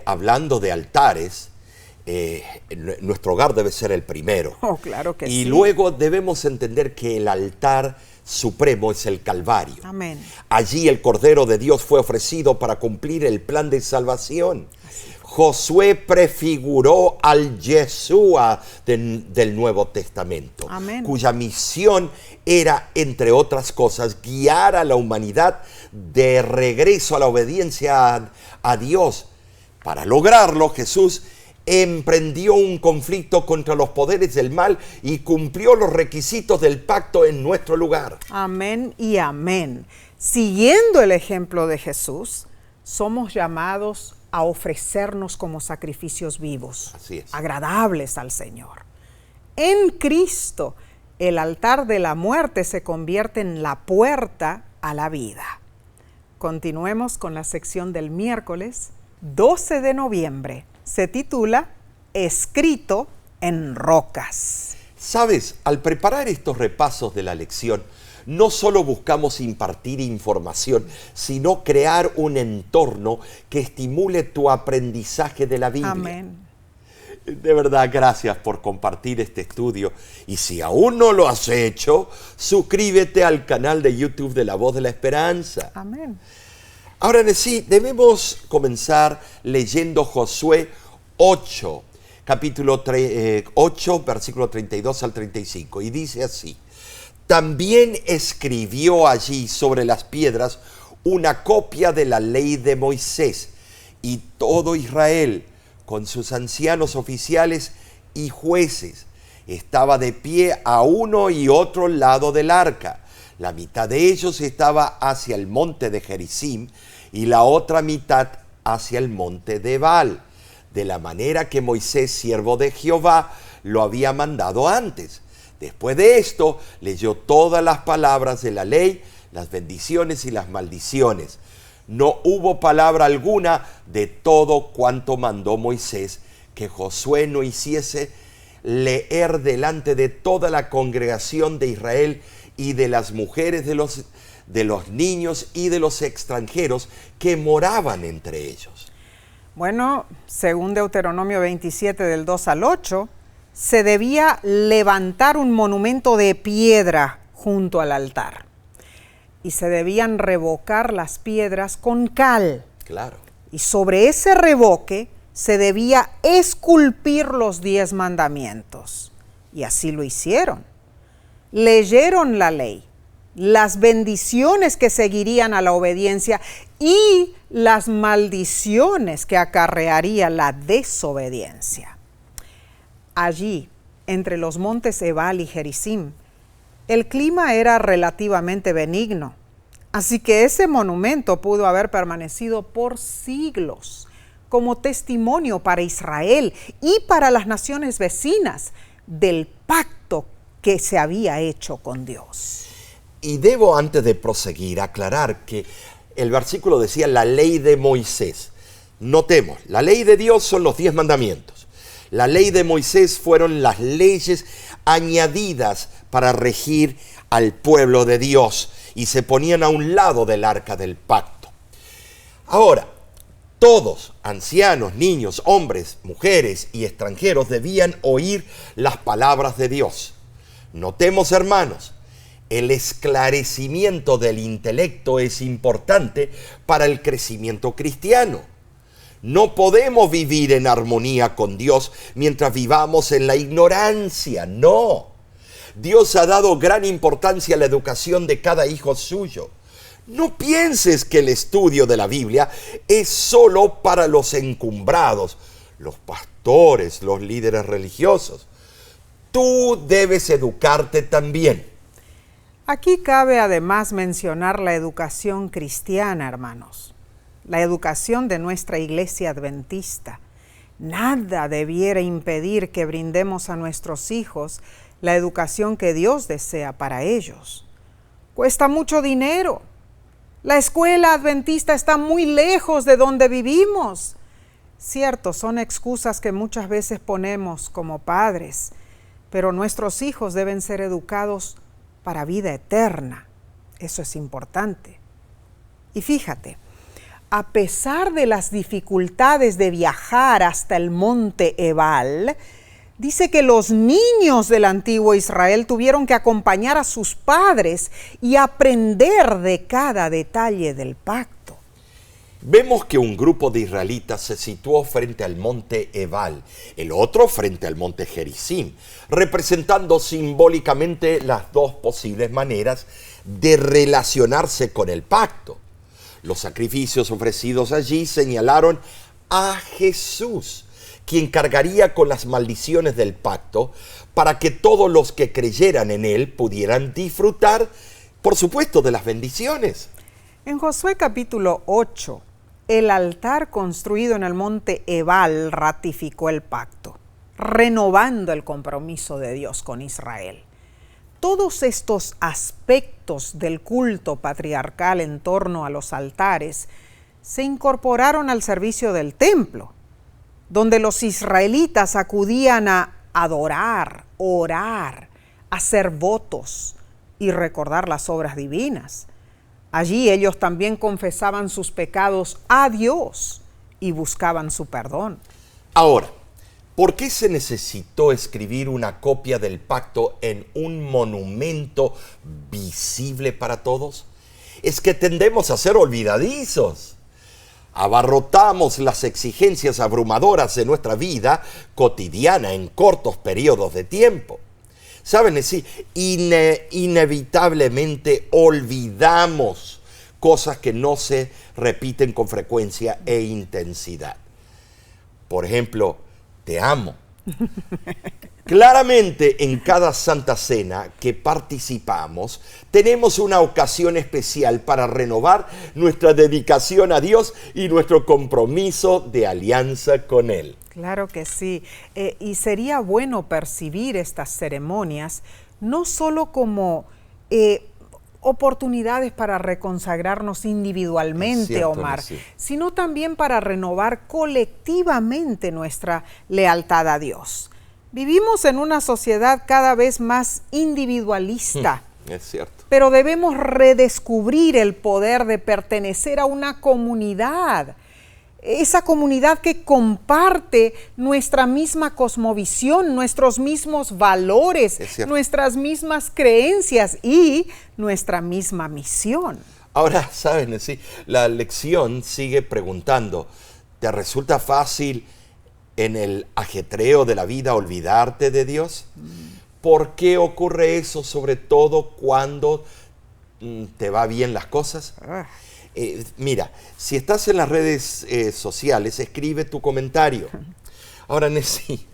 Speaker 2: hablando de altares, nuestro hogar debe ser el primero.
Speaker 1: Oh, claro que sí.
Speaker 2: Y luego debemos entender que el altar supremo es el Calvario.
Speaker 1: Amén.
Speaker 2: Allí el Cordero de Dios fue ofrecido para cumplir el plan de salvación. Josué prefiguró al Yeshua del Nuevo Testamento,
Speaker 1: Amén,
Speaker 2: cuya misión era, entre otras cosas, guiar a la humanidad de regreso a la obediencia a Dios. Para lograrlo, Jesús emprendió un conflicto contra los poderes del mal y cumplió los requisitos del pacto en nuestro lugar.
Speaker 1: Amén y amén. Siguiendo el ejemplo de Jesús, somos llamados a ofrecernos como sacrificios vivos, agradables al Señor. En Cristo, el altar de la muerte se convierte en la puerta a la vida. Continuemos con la sección del miércoles 12 de noviembre. Se titula Escrito en rocas.
Speaker 2: Sabes, al preparar estos repasos de la lección, no solo buscamos impartir información, sino crear un entorno que estimule tu aprendizaje de la Biblia.
Speaker 1: Amén.
Speaker 2: De verdad, gracias por compartir este estudio. Y si aún no lo has hecho, suscríbete al canal de YouTube de La Voz de la Esperanza.
Speaker 1: Amén.
Speaker 2: Ahora, Nessie, debemos comenzar leyendo Josué 8, capítulo 8, versículo 32 al 35. Y dice así: también escribió allí sobre las piedras una copia de la ley de Moisés, y todo Israel, con sus ancianos oficiales y jueces, estaba de pie a uno y otro lado del arca. La mitad de ellos estaba hacia el monte de Gerizim y la otra mitad hacia el monte de Ebal, de la manera que Moisés, siervo de Jehová, lo había mandado antes. Después de esto, leyó todas las palabras de la ley, las bendiciones y las maldiciones. No hubo palabra alguna de todo cuanto mandó Moisés que Josué no hiciese leer delante de toda la congregación de Israel y de las mujeres, de los niños y de los extranjeros que moraban entre ellos.
Speaker 1: Bueno, según Deuteronomio 27 del 2 al 8, se debía levantar un monumento de piedra junto al altar y se debían revocar las piedras con cal.
Speaker 2: Claro.
Speaker 1: Y sobre ese revoque se debía esculpir los 10 mandamientos. Y así lo hicieron. Leyeron la ley, las bendiciones que seguirían a la obediencia y las maldiciones que acarrearía la desobediencia. Allí, entre los montes Ebal y Gerizim, el clima era relativamente benigno, así que ese monumento pudo haber permanecido por siglos como testimonio para Israel y para las naciones vecinas del pacto que se había hecho con Dios.
Speaker 2: Y debo, antes de proseguir, aclarar que el versículo decía la ley de Moisés. Notemos, la ley de Dios son los 10 mandamientos. La ley de Moisés fueron las leyes añadidas para regir al pueblo de Dios y se ponían a un lado del arca del pacto. Ahora, todos, ancianos, niños, hombres, mujeres y extranjeros, debían oír las palabras de Dios. Notemos, hermanos, el esclarecimiento del intelecto es importante para el crecimiento cristiano. No podemos vivir en armonía con Dios mientras vivamos en la ignorancia, no. Dios ha dado gran importancia a la educación de cada hijo suyo. No pienses que el estudio de la Biblia es solo para los encumbrados, los pastores, los líderes religiosos. Tú debes educarte también.
Speaker 1: Aquí cabe además mencionar la educación cristiana, hermanos, la educación de nuestra iglesia adventista. Nada debiera impedir que brindemos a nuestros hijos la educación que Dios desea para ellos. Cuesta mucho dinero. La escuela adventista está muy lejos de donde vivimos. Cierto, son excusas que muchas veces ponemos como padres, pero nuestros hijos deben ser educados para vida eterna. Eso es importante. Y fíjate, a pesar de las dificultades de viajar hasta el monte Ebal, dice que los niños del antiguo Israel tuvieron que acompañar a sus padres y aprender de cada detalle del pacto.
Speaker 2: Vemos que un grupo de israelitas se situó frente al monte Ebal, el otro frente al monte Gerizim, representando simbólicamente las dos posibles maneras de relacionarse con el pacto. Los sacrificios ofrecidos allí señalaron a Jesús, quien cargaría con las maldiciones del pacto para que todos los que creyeran en él pudieran disfrutar, por supuesto, de las bendiciones.
Speaker 1: En Josué capítulo 8, el altar construido en el monte Ebal ratificó el pacto, renovando el compromiso de Dios con Israel. Todos estos aspectos del culto patriarcal en torno a los altares se incorporaron al servicio del templo, donde los israelitas acudían a adorar, orar, hacer votos y recordar las obras divinas. Allí ellos también confesaban sus pecados a Dios y buscaban su perdón.
Speaker 2: Ahora, ¿por qué se necesitó escribir una copia del pacto en un monumento visible para todos? Es que tendemos a ser olvidadizos. Abarrotamos las exigencias abrumadoras de nuestra vida cotidiana en cortos periodos de tiempo. ¿Saben? Sí, inevitablemente olvidamos cosas que no se repiten con frecuencia e intensidad. Por ejemplo, te amo. Claramente, en cada Santa Cena que participamos, tenemos una ocasión especial para renovar nuestra dedicación a Dios y nuestro compromiso de alianza con Él.
Speaker 1: Claro que sí. Y sería bueno percibir estas ceremonias no solo como oportunidades para reconsagrarnos individualmente,
Speaker 2: cierto,
Speaker 1: Omar,
Speaker 2: sí,
Speaker 1: sino también para renovar colectivamente nuestra lealtad a Dios. Vivimos en una sociedad cada vez más individualista.
Speaker 2: Es cierto.
Speaker 1: Pero debemos redescubrir el poder de pertenecer a una comunidad. Esa comunidad que comparte nuestra misma cosmovisión, nuestros mismos valores, nuestras mismas creencias y nuestra misma misión.
Speaker 2: Ahora, saben, sí, la lección sigue preguntando, ¿te resulta fácil en el ajetreo de la vida olvidarte de Dios? ¿Por qué ocurre eso, sobre todo cuando te va bien las cosas? Mira, si estás en las redes sociales, escribe tu comentario. Ahora, Nessie,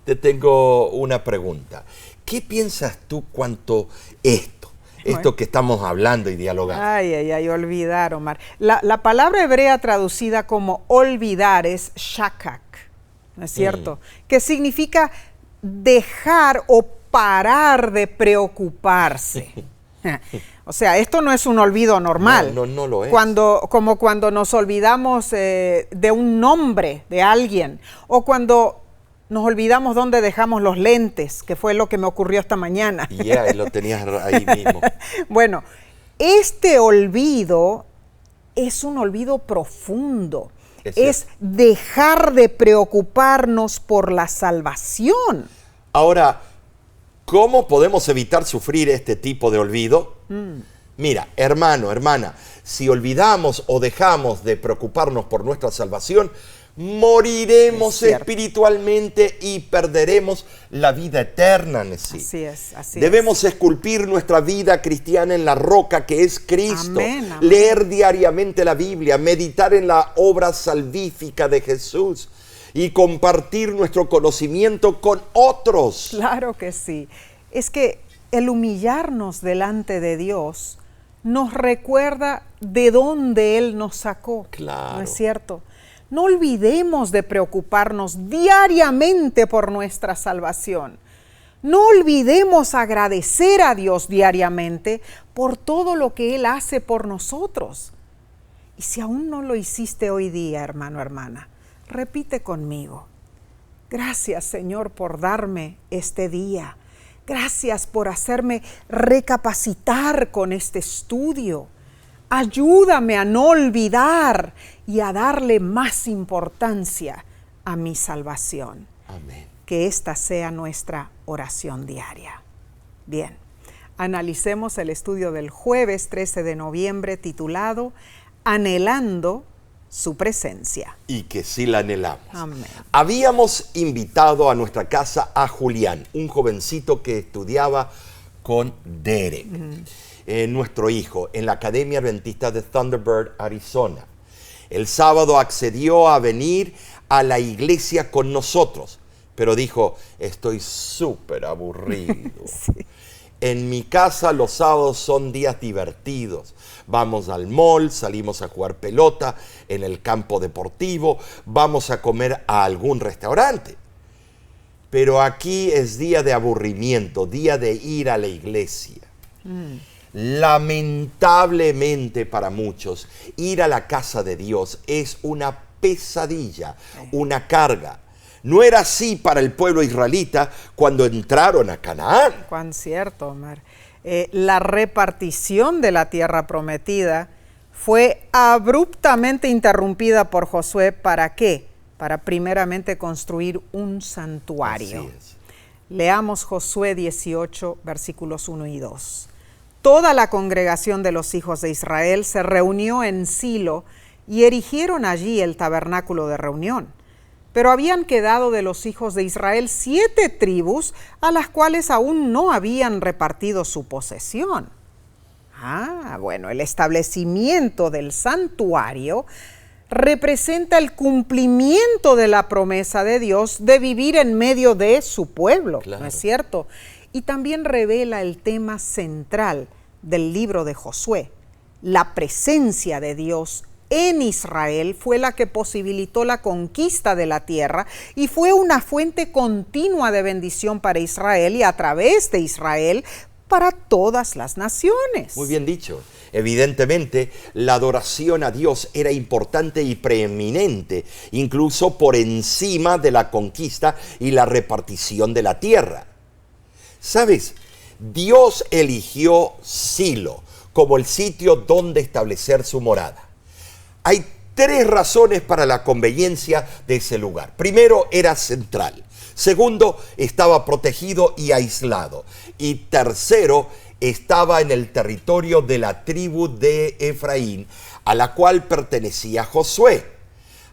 Speaker 2: te tengo una pregunta. ¿Qué piensas tú cuanto esto que estamos hablando y dialogando?
Speaker 1: Ay, olvidar, Omar. La palabra hebrea traducida como olvidar es shakak, ¿no es cierto? Que significa dejar o parar de preocuparse. O sea, esto no es un olvido normal.
Speaker 2: No lo es.
Speaker 1: Como cuando nos olvidamos de un nombre de alguien, o cuando nos olvidamos dónde dejamos los lentes, que fue lo que me ocurrió esta mañana.
Speaker 2: Y lo tenías ahí mismo.
Speaker 1: Bueno, este olvido es un olvido profundo. Es dejar de preocuparnos por la salvación.
Speaker 2: Ahora, ¿cómo podemos evitar sufrir este tipo de olvido? Mira, hermano, hermana, si olvidamos o dejamos de preocuparnos por nuestra salvación, moriremos espiritualmente y perderemos la vida eterna.
Speaker 1: Así es.
Speaker 2: Debemos esculpir nuestra vida cristiana en la roca que es Cristo.
Speaker 1: Amén.
Speaker 2: Leer diariamente la Biblia, meditar en la obra salvífica de Jesús y compartir nuestro conocimiento con otros.
Speaker 1: Claro que sí. Es que el humillarnos delante de Dios nos recuerda de dónde Él nos sacó.
Speaker 2: Claro.
Speaker 1: ¿No es cierto? No olvidemos de preocuparnos diariamente por nuestra salvación. No olvidemos agradecer a Dios diariamente por todo lo que Él hace por nosotros. Y si aún no lo hiciste hoy día, hermano, hermana, repite conmigo. Gracias, Señor, por darme este día. Gracias por hacerme recapacitar con este estudio. Ayúdame a no olvidar y a darle más importancia a mi salvación.
Speaker 2: Amén.
Speaker 1: Que esta sea nuestra oración diaria. Bien, analicemos el estudio del jueves 13 de noviembre titulado Anhelando su presencia.
Speaker 2: Y que sí la anhelamos.
Speaker 1: Amén.
Speaker 2: Habíamos invitado a nuestra casa a Julián, un jovencito que estudiaba con Derek, nuestro hijo, en la Academia Adventista de Thunderbird, Arizona. El sábado accedió a venir a la iglesia con nosotros, pero dijo, estoy súper aburrido.
Speaker 1: Sí.
Speaker 2: En mi casa los sábados son días divertidos. Vamos al mall, salimos a jugar pelota en el campo deportivo, vamos a comer a algún restaurante. Pero aquí es día de aburrimiento, día de ir a la iglesia. Lamentablemente para muchos, ir a la casa de Dios es una pesadilla, una carga. No era así para el pueblo israelita cuando entraron a Canaán.
Speaker 1: Cuán cierto, Omar. La repartición de la tierra prometida fue abruptamente interrumpida por Josué. ¿Para qué? Para primeramente construir un santuario.
Speaker 2: Así es.
Speaker 1: Leamos Josué 18, versículos 1 y 2. Toda la congregación de los hijos de Israel se reunió en Silo y erigieron allí el tabernáculo de reunión. Pero habían quedado de los hijos de Israel 7 tribus a las cuales aún no habían repartido su posesión. Bueno, el establecimiento del santuario representa el cumplimiento de la promesa de Dios de vivir en medio de su pueblo,
Speaker 2: claro.
Speaker 1: ¿No es cierto? Y también revela el tema central del libro de Josué. La presencia de Dios en Israel fue la que posibilitó la conquista de la tierra y fue una fuente continua de bendición para Israel y a través de Israel para todas las naciones.
Speaker 2: Muy bien dicho. Evidentemente, la adoración a Dios era importante y preeminente, incluso por encima de la conquista y la repartición de la tierra. ¿Sabes? Dios eligió Silo como el sitio donde establecer su morada. Hay 3 razones para la conveniencia de ese lugar. Primero, era central. Segundo, estaba protegido y aislado. Y tercero, estaba en el territorio de la tribu de Efraín, a la cual pertenecía Josué.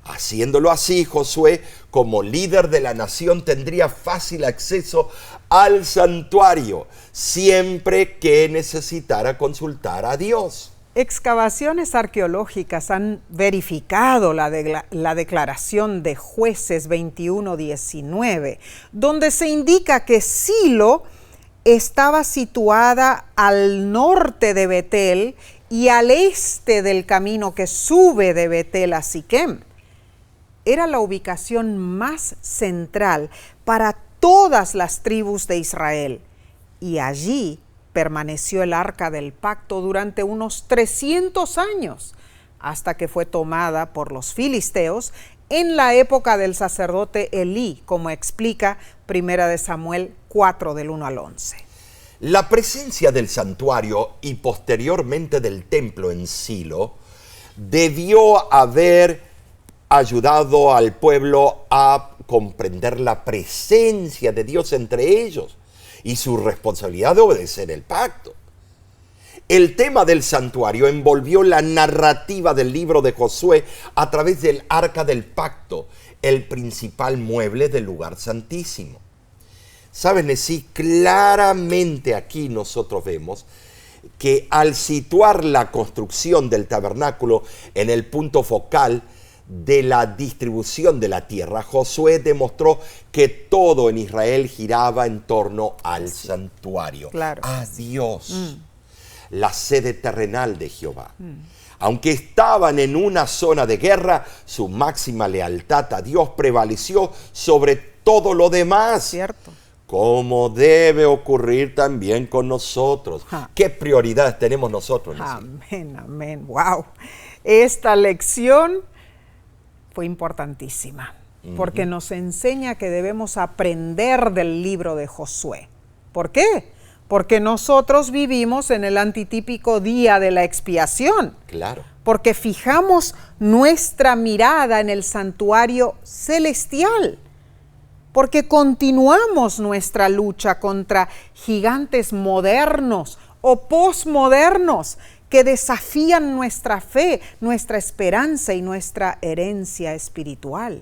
Speaker 2: Haciéndolo así, Josué, como líder de la nación, tendría fácil acceso al santuario, siempre que necesitara consultar a Dios.
Speaker 1: Excavaciones arqueológicas han verificado la declaración de Jueces 21:19, donde se indica que Silo estaba situada al norte de Betel y al este del camino que sube de Betel a Siquem. Era la ubicación más central para todas las tribus de Israel, y allí permaneció el arca del pacto durante unos 300 años, hasta que fue tomada por los filisteos en la época del sacerdote Elí, como explica 1 Samuel 4, del 1 al 11.
Speaker 2: La presencia del santuario y posteriormente del templo en Silo debió haber ayudado al pueblo a comprender la presencia de Dios entre ellos y su responsabilidad de obedecer el pacto. El tema del santuario envolvió la narrativa del libro de Josué a través del arca del pacto, el principal mueble del lugar santísimo. ¿Saben? Sí, claramente aquí nosotros vemos que al situar la construcción del tabernáculo en el punto focal de la distribución de la tierra, Josué demostró que todo en Israel giraba en torno al santuario,
Speaker 1: claro,
Speaker 2: a Dios, la sede terrenal de Jehová. Aunque estaban en una zona de guerra, su máxima lealtad a Dios prevaleció sobre todo lo demás.
Speaker 1: Cierto.
Speaker 2: Como debe ocurrir también con nosotros. ¿Qué prioridades tenemos nosotros?
Speaker 1: Amén, amén. Wow. Esta lección fue importantísima porque nos enseña que debemos aprender del libro de Josué. ¿Por qué? Porque nosotros vivimos en el antitípico día de la expiación.
Speaker 2: Claro.
Speaker 1: Porque fijamos nuestra mirada en el santuario celestial. Porque continuamos nuestra lucha contra gigantes modernos o posmodernos que desafían nuestra fe, nuestra esperanza y nuestra herencia espiritual.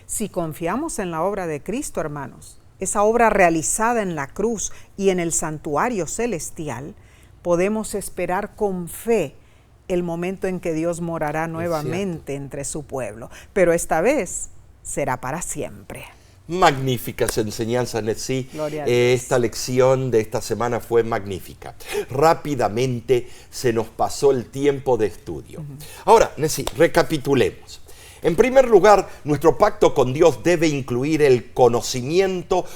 Speaker 1: Si confiamos en la obra de Cristo, hermanos, esa obra realizada en la cruz y en el santuario celestial, podemos esperar con fe el momento en que Dios morará nuevamente entre su pueblo. Pero esta vez será para siempre.
Speaker 2: Magníficas enseñanzas, Nesí. Esta lección de esta semana fue magnífica. Rápidamente se nos pasó el tiempo de estudio. Ahora, Nesí, recapitulemos. En primer lugar, nuestro pacto con Dios debe incluir el reconocimiento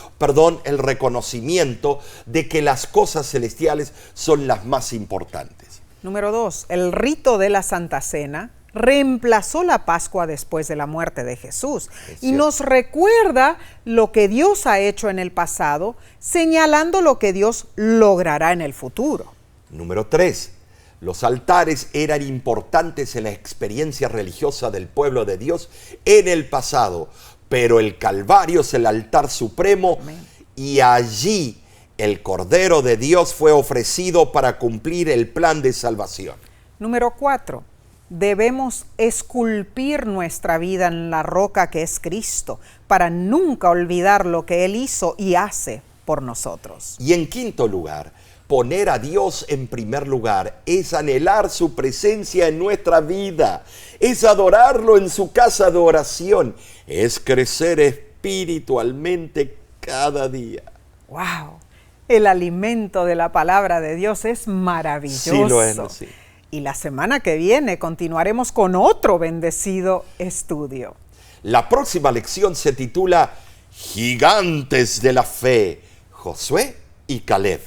Speaker 2: de que las cosas celestiales son las más importantes.
Speaker 1: Número 2, el rito de la Santa Cena reemplazó la Pascua después de la muerte de Jesús y nos recuerda lo que Dios ha hecho en el pasado, señalando lo que Dios logrará en el futuro.
Speaker 2: Número 3. Los altares eran importantes en la experiencia religiosa del pueblo de Dios en el pasado, pero el Calvario es el altar supremo. Amén. Y allí el Cordero de Dios fue ofrecido para cumplir el plan de salvación.
Speaker 1: Número 4. Debemos esculpir nuestra vida en la roca que es Cristo, para nunca olvidar lo que Él hizo y hace por nosotros.
Speaker 2: Y en quinto lugar, poner a Dios en primer lugar es anhelar su presencia en nuestra vida, es adorarlo en su casa de oración, es crecer espiritualmente cada día.
Speaker 1: ¡Wow! El alimento de la palabra de Dios es maravilloso.
Speaker 2: Sí lo es, sí.
Speaker 1: Y la semana que viene continuaremos con otro bendecido estudio.
Speaker 2: La próxima lección se titula Gigantes de la Fe, Josué y Caleb.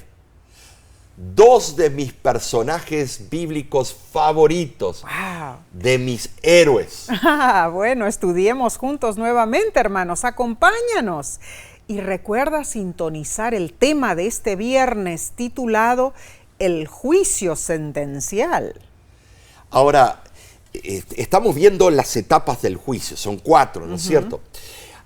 Speaker 2: Dos de mis personajes bíblicos favoritos,
Speaker 1: wow,
Speaker 2: de mis héroes.
Speaker 1: Bueno, estudiemos juntos nuevamente, hermanos. Acompáñanos. Y recuerda sintonizar el tema de este viernes titulado El juicio sentencial.
Speaker 2: Ahora, estamos viendo las etapas del juicio, son 4, ¿no es cierto?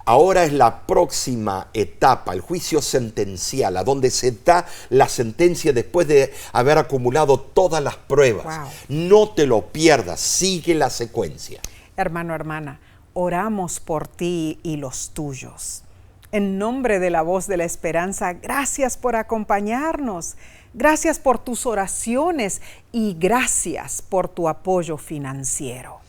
Speaker 2: Ahora es la próxima etapa, el juicio sentencial, a donde se da la sentencia después de haber acumulado todas las pruebas.
Speaker 1: Wow.
Speaker 2: No te lo pierdas, sigue la secuencia.
Speaker 1: Hermano, hermana, oramos por ti y los tuyos. En nombre de la Voz de la Esperanza, gracias por acompañarnos. Gracias por tus oraciones y gracias por tu apoyo financiero.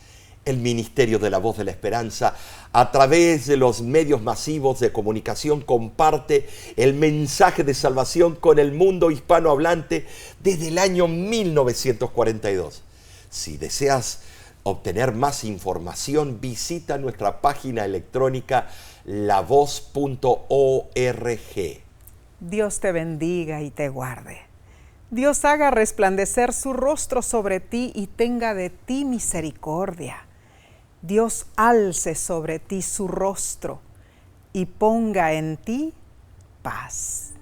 Speaker 2: El Ministerio de la Voz de la Esperanza, a través de los medios masivos de comunicación, comparte el mensaje de salvación con el mundo hispanohablante desde el año 1942. Si deseas obtener más información, visita nuestra página electrónica lavoz.org.
Speaker 1: Dios te bendiga y te guarde. Dios haga resplandecer su rostro sobre ti y tenga de ti misericordia. Dios alce sobre ti su rostro y ponga en ti paz.